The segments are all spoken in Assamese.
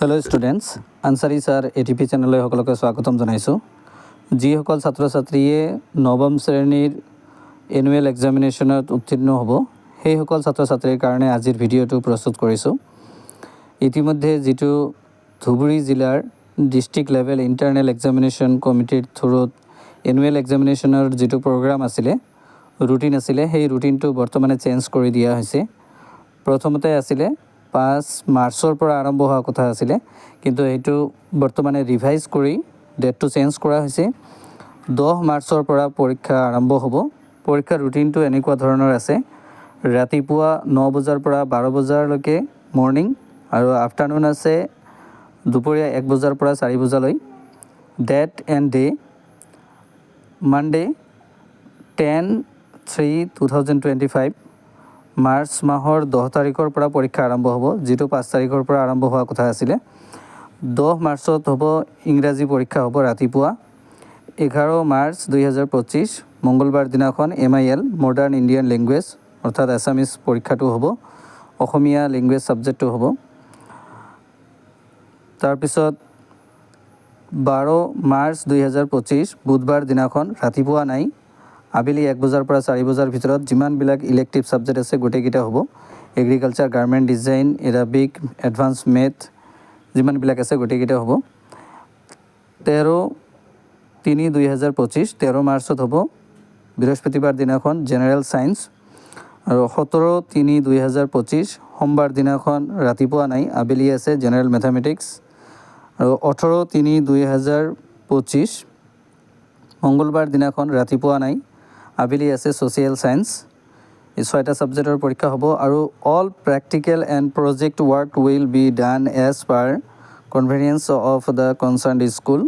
Hello' students, Ansari sir ATP চেনেললৈ সকলোকে স্বাগতম জনাইছোঁ। যিসকল ছাত্ৰ ছাত্ৰীয়ে নৱম শ্ৰেণীৰ এনুৱেল এক্সামিনেশ্যনত উত্তীৰ্ণ হ'ব, সেইসকল ছাত্ৰ ছাত্ৰীৰ কাৰণে আজিৰ ভিডিঅ'টো প্ৰস্তুত কৰিছোঁ। ইতিমধ্যে যিটো ধুবুৰী জিলাৰ ডিষ্ট্ৰিক্ট লেভেল ইণ্টাৰনেল এক্সামিনেশ্যন কমিটিৰ থ্ৰুত এনুৱেল এক্সামিনেশ্যনৰ যিটো প্ৰগ্ৰাম আছিলে, ৰুটিন আছিলে, সেই ৰুটিনটো বৰ্তমানে চেঞ্জ কৰি দিয়া হৈছে। প্ৰথমতে আছিলে 5 মাৰ্চৰ পৰা আৰম্ভ হোৱা কথা আছিলে, কিন্তু এইটো বৰ্তমানে ৰিভাইজ কৰি ডেটটো চেঞ্জ কৰা হৈছে। 10 মাৰ্চৰ পৰা পৰীক্ষা আৰম্ভ হ'ব। পৰীক্ষাৰ ৰুটিনটো এনেকুৱা ধৰণৰ আছে: ৰাতিপুৱা 9 বজাৰ পৰা 12 বজালৈকে মৰ্ণিং, আৰু আফটাৰনুন আছে দুপৰীয়া 1 বজাৰ পৰা 4 বজালৈ। Date and day: Monday 10/3/2025 March মাহৰ 10 তাৰিখৰ পৰা পৰীক্ষা আৰম্ভ হ'ব, যিটো 5 তাৰিখৰ পৰা আৰম্ভ হোৱা কথা আছিলে। 10 মাৰ্চত হ'ব ইংৰাজী পৰীক্ষা হ'ব ৰাতিপুৱা। 11 মাৰ্চ 2025 মঙ্গলবাৰ দিনাখন MIL মডাৰ্ণ ইণ্ডিয়ান লেংগুৱেজ অৰ্থাৎ এছামিজ পৰীক্ষাটো হ'ব, অসমীয়া লেংগুৱেজ ছাবজেক্টটো হ'ব। তাৰপিছত 12 মাৰ্চ 2025 বুধবাৰ দিনাখন ৰাতিপুৱা নাই, আবেলি 1 বজাৰ পৰা 4 বজাৰ ভিতৰত যিমানবিলাক ইলেক্টিভ ছাবজেক্ট আছে গোটেইকেইটা হ'ব। Agriculture, garment design, Arabic, advance math যিমানবিলাক আছে গোটেইকেইটা হ'ব। 13/3/2025 13 মাৰ্চত হ'ব বৃহস্পতিবাৰ দিনাখন জেনেৰেল ছায়েন্স, আৰু 17/3/2025 সোমবাৰ দিনাখন ৰাতিপুৱা নাই, আবেলি আছে জেনেৰেল মেথামেটিক্স, আৰু 18/3/2025 মঙ্গলবাৰ দিনাখন ৰাতিপুৱা নাই, আবেলি আছে ছ'চিয়েল ছায়েন্স। এই 6টা ছাবজেক্টৰ পৰীক্ষা হ'ব, আৰু all practical and project work will be done as per convenience of the concerned school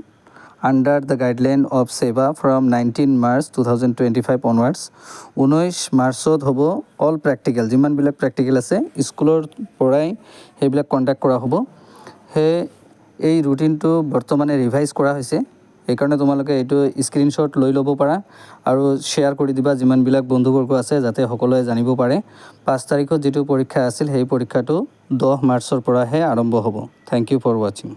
under the guideline of SEBA from 19 March 2025 onwards. 19 মাৰ্চত হ'ব অল প্ৰেক্টিকেল, যিমানবিলাক প্ৰেক্টিকেল আছে স্কুলৰ পৰাই সেইবিলাক কণ্ডাক্ট কৰা হ'ব। এই ৰুটিনটো বৰ্তমানে ৰিভাইজ কৰা হৈছে, সেইকাৰণে তোমালোকে এইটো স্ক্ৰীনশ্বট লৈ ল'ব পাৰা আৰু শ্বেয়াৰ কৰি দিবা যিমানবিলাক বন্ধুবৰ্গ আছে, যাতে সকলোৱে জানিব পাৰে। 5 তাৰিখত যিটো পৰীক্ষা আছিল, সেই পৰীক্ষাটো 10 মাৰ্চৰ পৰাহে আৰম্ভ হ'ব। থেংক ইউ ফৰ ৱাচিং।